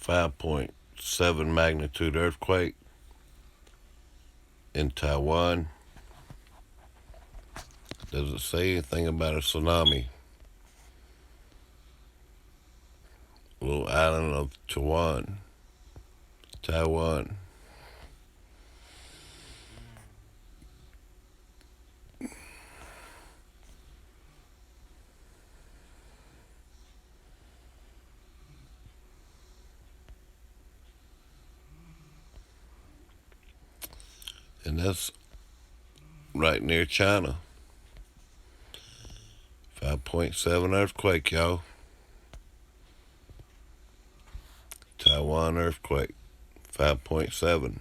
5.7 magnitude earthquake in Taiwan. Does it say anything about a tsunami? Little island of Taiwan. And that's right near China. 5.7 earthquake, y'all. Taiwan earthquake. 5.7.